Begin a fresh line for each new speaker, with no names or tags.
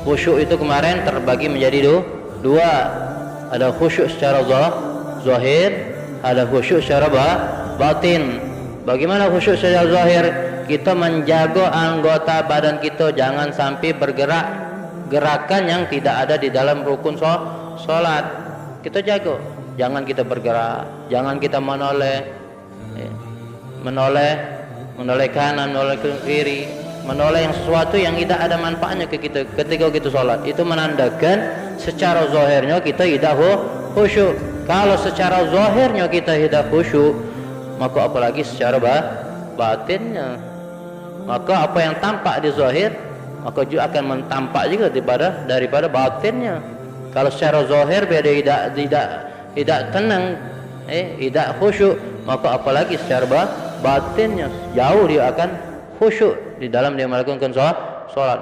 Khusyuk itu kemarin terbagi menjadi dua. Ada khusyuk secara zahir, ada khusyuk secara batin. Bagaimana khusyuk secara zahir? Kita menjaga anggota badan kita jangan sampai bergerak gerakan yang tidak ada di dalam rukun salat. Kita jaga, jangan kita bergerak, jangan kita menoleh kanan, menoleh ke kiri, menoleh yang sesuatu yang tidak ada manfaatnya ke kita ketika kita sholat. Itu menandakan secara zahirnya kita tidak khusyuk. Kalau secara zahirnya kita tidak khusyuk, maka apalagi secara batinnya. Maka apa yang tampak di zahir, maka juga akan mentampak juga daripada batinnya. Kalau secara zahir dia tidak tenang, tidak khusyuk, maka apalagi secara batinnya jauh dia akan khusyuk di dalam dia melakukan sholat.